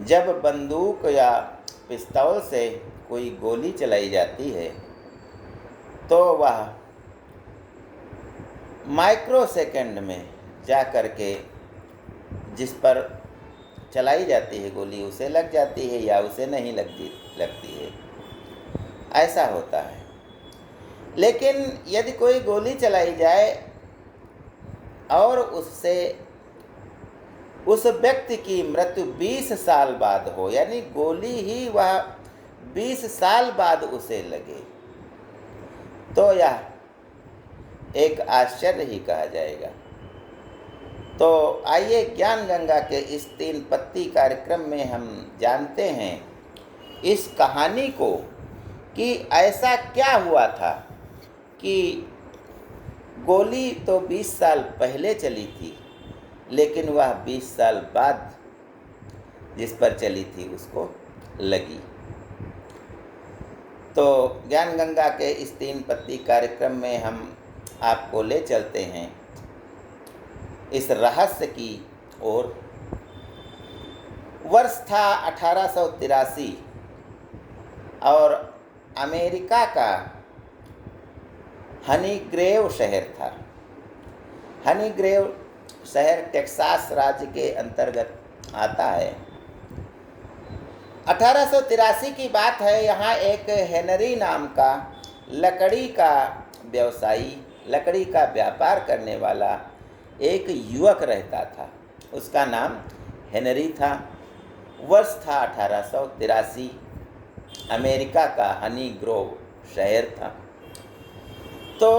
जब बंदूक या पिस्तौल से कोई गोली चलाई जाती है तो वह माइक्रो सेकंड में जा कर के जिस पर चलाई जाती है गोली उसे लग जाती है या उसे नहीं लगती है, ऐसा होता है। लेकिन यदि कोई गोली चलाई जाए और उससे उस व्यक्ति की मृत्यु 20 साल बाद हो, यानी गोली ही वह 20 साल बाद उसे लगे, तो यह एक आश्चर्य ही कहा जाएगा। तो आइए ज्ञान गंगा के इस 3 पत्ती कार्यक्रम में हम जानते हैं इस कहानी को कि ऐसा क्या हुआ था कि गोली तो 20 साल पहले चली थी, लेकिन वह 20 साल बाद जिस पर चली थी उसको लगी। तो ज्ञान गंगा के इस 3 पत्ती कार्यक्रम में हम आपको ले चलते हैं इस रहस्य की ओर। वर्ष था 1883 और अमेरिका का हनीग्रेव शहर था। हनीग्रेव शहर टेक्सास राज्य के अंतर्गत आता है। 1883 की बात है। यहाँ एक हेनरी नाम का लकड़ी का व्यवसायी, लकड़ी का व्यापार करने वाला एक युवक रहता था। उसका नाम हेनरी था। वर्ष था 1883। अमेरिका का हनी ग्रोव शहर था। तो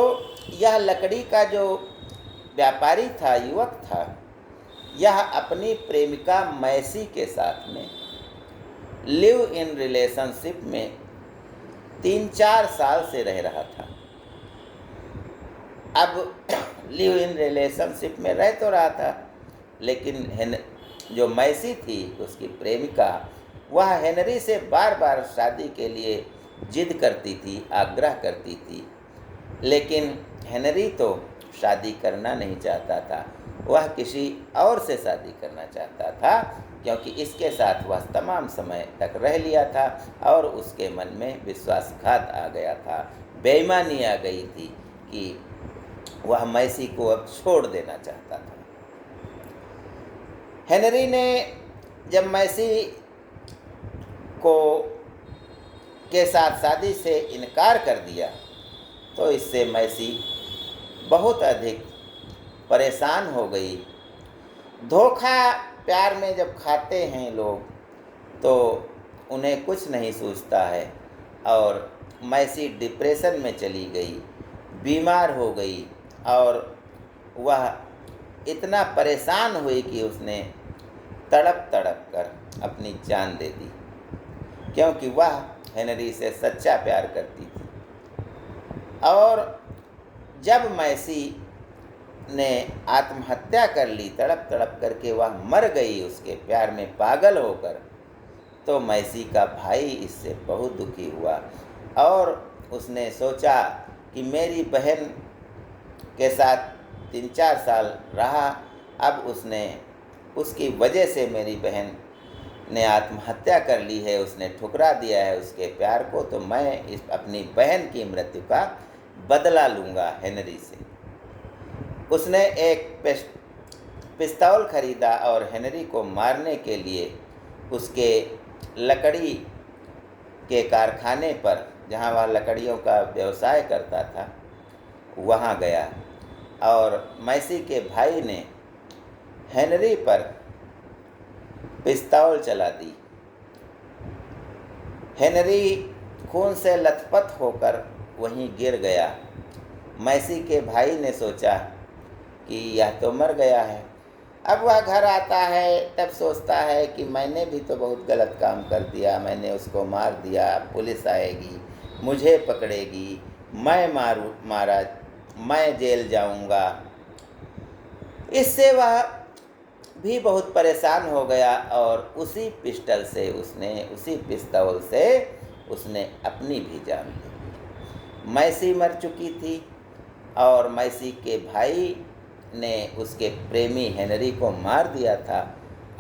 यह लकड़ी का जो व्यापारी था, युवक था, यह अपनी प्रेमिका मैसी के साथ में लिव इन रिलेशनशिप में 3-4 साल से रह रहा था। अब लिव इन रिलेशनशिप में रह तो रहा था, लेकिन जो मैसी थी उसकी प्रेमिका, वह हेनरी से बार बार शादी के लिए जिद करती थी, आग्रह करती थी। लेकिन हेनरी तो शादी करना नहीं चाहता था। वह किसी और से शादी करना चाहता था, क्योंकि इसके साथ वह तमाम समय तक रह लिया था और उसके मन में विश्वासघात आ गया था, बेईमानी आ गई थी कि वह मैसी को अब छोड़ देना चाहता था। हेनरी ने जब मैसी को के साथ शादी से इनकार कर दिया तो इससे मैसी बहुत अधिक परेशान हो गई। धोखा प्यार में जब खाते हैं लोग तो उन्हें कुछ नहीं सूझता है और मैसी डिप्रेशन में चली गई, बीमार हो गई और वह इतना परेशान हुई कि उसने तड़प तड़प कर अपनी जान दे दी, क्योंकि वह हेनरी से सच्चा प्यार करती थी। और जब मैसी ने आत्महत्या कर ली, तड़प तड़प करके वह मर गई उसके प्यार में पागल होकर, तो मैसी का भाई इससे बहुत दुखी हुआ और उसने सोचा कि मेरी बहन के साथ 3-4 साल रहा, अब उसकी वजह से मेरी बहन ने आत्महत्या कर ली है, उसने ठुकरा दिया है उसके प्यार को, तो मैं अपनी बहन की मृत्यु का बदला लूँगा हेनरी से। उसने एक पिस्तौल खरीदा और हेनरी को मारने के लिए उसके लकड़ी के कारखाने पर, जहाँ वह लकड़ियों का व्यवसाय करता था, वहाँ गया और मैसी के भाई ने हेनरी पर पिस्तौल चला दी। हेनरी खून से लथपथ होकर वहीं गिर गया। मैसी के भाई ने सोचा कि यह तो मर गया है। अब वह घर आता है, तब सोचता है कि मैंने भी तो बहुत गलत काम कर दिया, मैंने उसको मार दिया, पुलिस आएगी, मुझे पकड़ेगी, मैं जेल जाऊंगा। इससे वह भी बहुत परेशान हो गया और उसी पिस्तौल से उसने अपनी भी जान ली। मैसी मर चुकी थी और मैसी के भाई ने उसके प्रेमी हेनरी को मार दिया था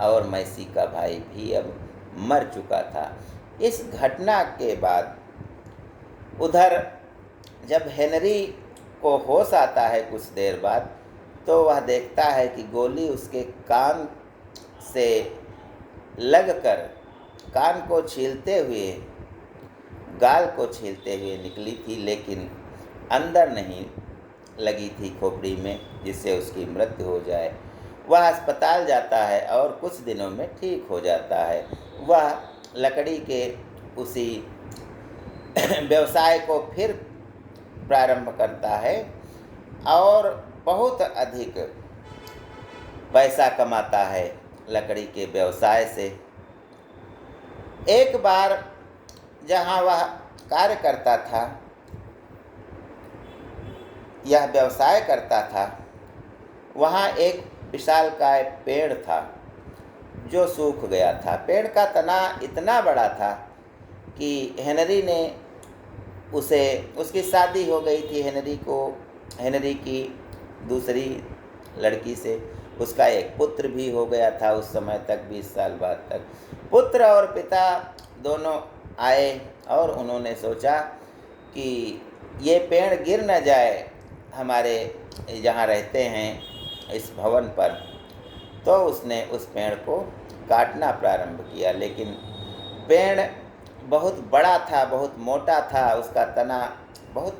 और मैसी का भाई भी अब मर चुका था। इस घटना के बाद उधर जब हेनरी को होश आता है कुछ देर बाद, तो वह देखता है कि गोली उसके कान से लगकर कान को छीलते हुए, गाल को छीलते हुए निकली थी, लेकिन अंदर नहीं लगी थी खोपड़ी में, जिससे उसकी मृत्यु हो जाए। वह अस्पताल जाता है और कुछ दिनों में ठीक हो जाता है। वह लकड़ी के उसी व्यवसाय को फिर प्रारंभ करता है और बहुत अधिक पैसा कमाता है लकड़ी के व्यवसाय से। एक बार जहाँ वह कार्य करता था, यह व्यवसाय करता था, वहाँ एक विशालकाय पेड़ था जो सूख गया था। पेड़ का तना इतना बड़ा था कि हेनरी ने उसकी शादी हो गई थी हेनरी की दूसरी लड़की से। उसका एक पुत्र भी हो गया था उस समय तक, 20 साल बाद तक। पुत्र और पिता दोनों आए और उन्होंने सोचा कि ये पेड़ गिर न जाए हमारे जहाँ रहते हैं इस भवन पर। तो उसने उस पेड़ को काटना प्रारंभ किया, लेकिन पेड़ बहुत बड़ा था, बहुत मोटा था, उसका तना बहुत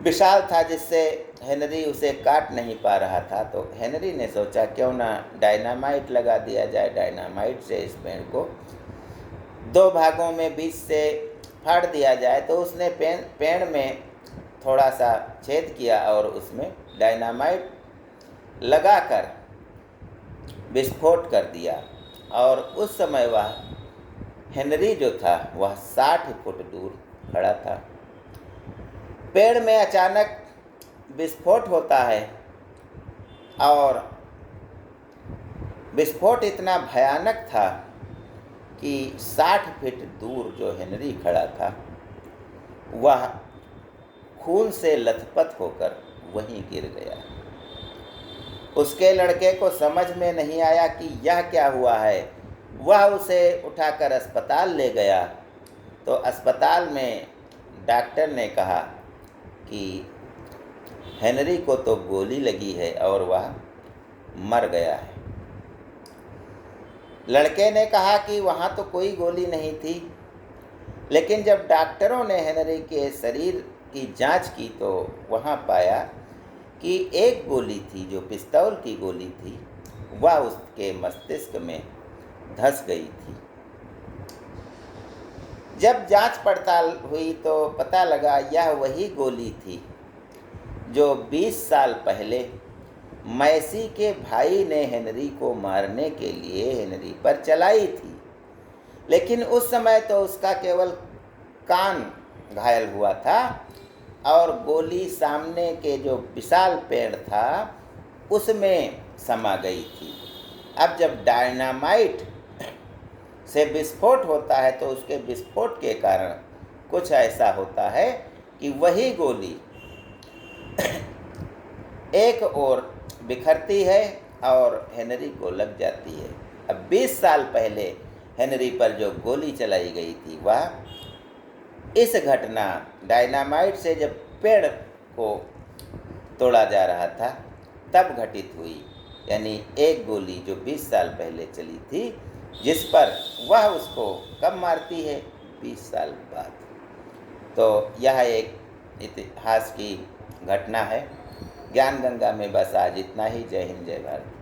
विशाल था, जिससे हेनरी उसे काट नहीं पा रहा था। तो हेनरी ने सोचा क्यों ना डायनामाइट लगा दिया जाए। डायनामाइट से इस पेड़ को 2 भागों में बीच से फाड़ दिया जाए। तो उसने पेड़ में थोड़ा सा छेद किया और उसमें डायनामाइट लगाकर विस्फोट कर दिया। और उस समय वह हेनरी जो था वह 60 फुट दूर खड़ा था। पेड़ में अचानक विस्फोट होता है और विस्फोट इतना भयानक था कि 60 फीट दूर जो हेनरी खड़ा था वह खून से लथपथ होकर वहीं गिर गया। उसके लड़के को समझ में नहीं आया कि यह क्या हुआ है। वह उसे उठाकर अस्पताल ले गया। तो अस्पताल में डॉक्टर ने कहा कि हेनरी को तो गोली लगी है और वह मर गया है। लड़के ने कहा कि वहाँ तो कोई गोली नहीं थी, लेकिन जब डॉक्टरों ने हेनरी के शरीर की जांच की तो वहाँ पाया कि एक गोली थी जो पिस्तौल की गोली थी, वह उसके मस्तिष्क में धंस गई थी। जब जांच पड़ताल हुई तो पता लगा यह वही गोली थी जो 20 साल पहले मैसी के भाई ने हेनरी को मारने के लिए हेनरी पर चलाई थी। लेकिन उस समय तो उसका केवल कान घायल हुआ था और गोली सामने के जो विशाल पेड़ था उसमें समा गई थी। अब जब डायनामाइट से विस्फोट होता है तो उसके विस्फोट के कारण कुछ ऐसा होता है कि वही गोली एक ओर बिखरती है और हेनरी को लग जाती है। अब 20 साल पहले हेनरी पर जो गोली चलाई गई थी वह इस घटना डायनामाइट से जब पेड़ को तोड़ा जा रहा था तब घटित हुई। यानी एक गोली जो 20 साल पहले चली थी जिस पर वह उसको कब मारती है, 20 साल बाद। तो यह एक इतिहास की घटना है। ज्ञान गंगा में बस आज इतना ही। जय हिंद, जय भारत।